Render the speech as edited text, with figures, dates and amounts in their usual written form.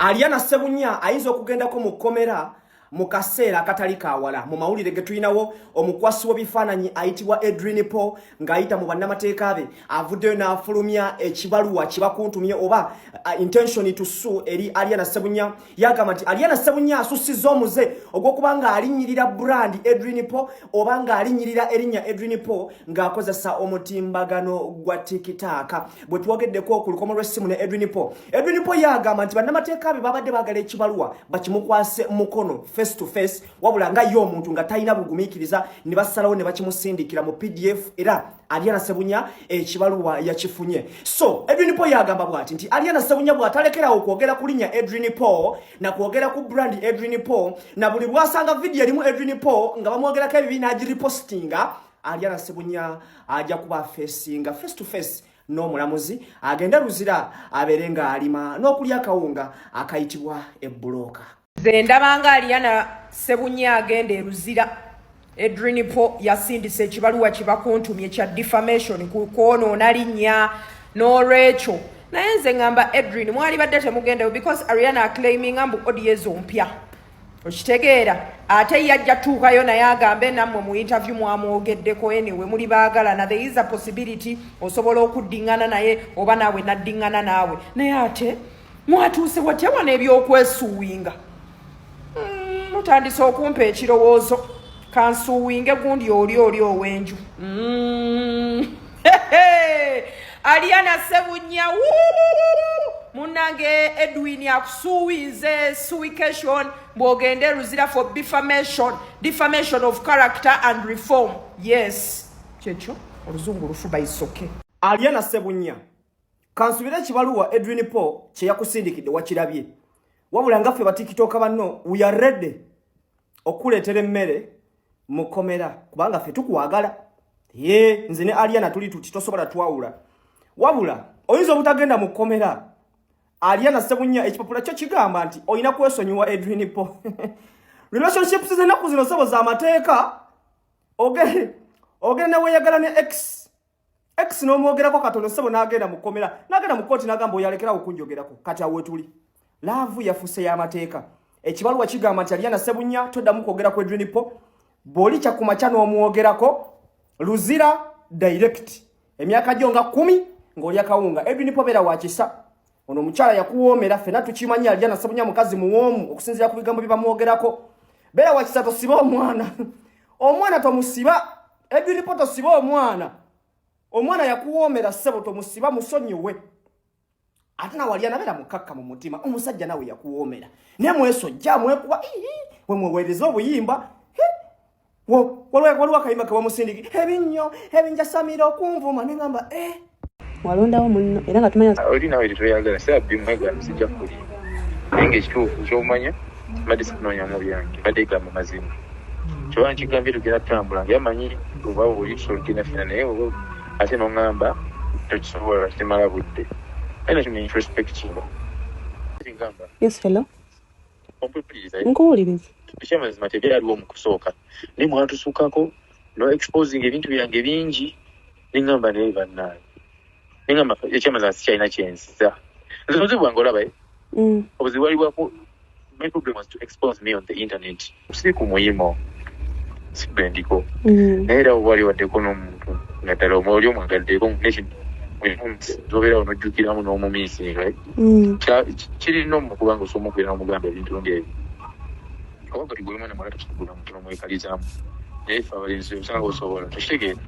Aliana Sebunya ayinza okugendako mu komera mu kaseera akatali kawala mu mawulire getulinawo omukwasi w'ebifaananyi ayitibwa Edwin Paul ng'ayita mu bannamateeka be avuddeyo n'afulumya ekibaluwa kibakuntumye oba intention to sue eri Aliana Sebunya yagamba nti Aliana Sebunya asusizza omuze ogw'okuba ng'alinyirira brand Edwin Paul oba ng'alinyirira erinnya Edwin Paul ng'akozesa omutimbagano gwa TikTok bwe twogeddeko ku lukomo lw'essimu ne Edwin Paul yagamba nti bannamateeka be babadde baagala ekibaluwa bakimukwase mukono face to face wabula nga yo omuntu nga talina bugumiikiriza ne basalawo ne bakimusindikira mu PDF era Aliana Sebunya ekibaluwa yakifunye. So Edwin Paul yagamba bwati nti Aliana Sebunya bw'atalekerawo kwogera ku linnya Edwin Paul na kwogera ku brand Edwin Paul na buli bw'asanga video erimu Edwin Paul nga bamwogerako ebibi n'agiripostinga Aliana Sebunya ajja kuba facinga face to face n'omulamuzi agenda luzira aberenga alima n'okulya akawunga akayitibwa ebbuloka. Ndabanga Aliana Sebunya agenda eruzira Edwin Paul yasindise ekibaluwa kibakuntumye kya defamation ku kwonoona linnya n'olwekyo naye nze ngamba Edwin mwali badde temugendeyo because Aliana claiming mbu odiezo mpya okitegeera ate yajja tuukayo naye agambe nammwe mu interview mwamwogeddeko anyway muli baagalana there is a possibility osobola okuddingana naye oba naawe naddingana naawe naye ate mwatuuse watya wano ebyokwesuuwinga mutandise okumpa ekirowoozo kansuuwinge gundi oli ow'enju. Aliana Sebunya munange Edwin akusuuwize suwication bw'ogende ruzira for defamation of character and reform. Yes kyekyo oluzungu lufuba isoke. Aliana Sebunya kansubira ekibaluwa Edwin Paul kye yakusindikidde wakirabye wabula ngaffe batikitoka banno we are ready okuleetera emmere mukomera kubanga ffe tukwagala nze ne Aliana tuli tuti tosobola twawula wabula oyinza obutagenda mu komera. Aliana Sebunya ekipapula kyo kigamba nti oyina kwesonyiwa Edwin Paul relationships z'ennaku zino sabo za mateeka ogenda weeyagala ne X n'omwogerako katono sebo n'agenda mu komera n'agenda mu kooti n'agamba oyalekerawo okunjogerako kati awo tuli laavu yafuse y'amateeka. Ekibaluwa kigamba nti Aliana Sebunya toddamu kwogera ku Edwin Paul bw'oli kyakumakya n'omwogerako luzira direct emyaka gyo nga 10 ng'oli akawunga. Edwin Paul beera wakisa ono omukyala yakuwoomera ffenna tukimanya Aliana Sebunya mukazi muwoomu okusinziira ku bigambo bye bamwogerako beera wakisa tosiba omwana tomusiba Edwin Paul tosiba omwana yakuwoomera ssebo tomusiba musonyiwe ate nawe Aliana beera mukakka mu mutima omusajja nawe yakuwoomera naye mwesojja mwekuba wemweweereza obuyimba waliwo akayimba kewamusindiki ebinnyo ebinjasamira okunvuma nengamba walondawo munno era nga tumanya oli nawe tetoyagala sabbi mwegala sijja kuli naye ng'ekituufu ky'omanya badde sikunoonya byange badde egamba mazima kyoba nkigambye tugenda tutambula yamanyi oba oli tusobola okugenda ffena naye ate n'oŋŋamba tokisobola temala budde ayina kino introspectinga ngamba yes hello ompuliriza nkuwuliriza ekyamazima tebyaliwo mu kusooka naye mwatusukkako no exposing ebintu byange bingi neŋŋamba naye bannaayo neŋŋamba ekyamazima sikyalina kyensiza nze obuzibu bwange olabaye obuzibu walibwako my problem was to expose me on the internet si ku muyimo si bwendiko naye era wali waddeko n'omuntu nga ddala omwoli omwagaddeko zobeerawo n'ojjukiramu n'omumiisinga kirina omukubanga osobola okubeera n'omugamba ebintu ng'ebyo kabanga tigwe mwana mwala tosugula mutono mwekalizaamu naye fe abalenzi osanga osobola tokitegeera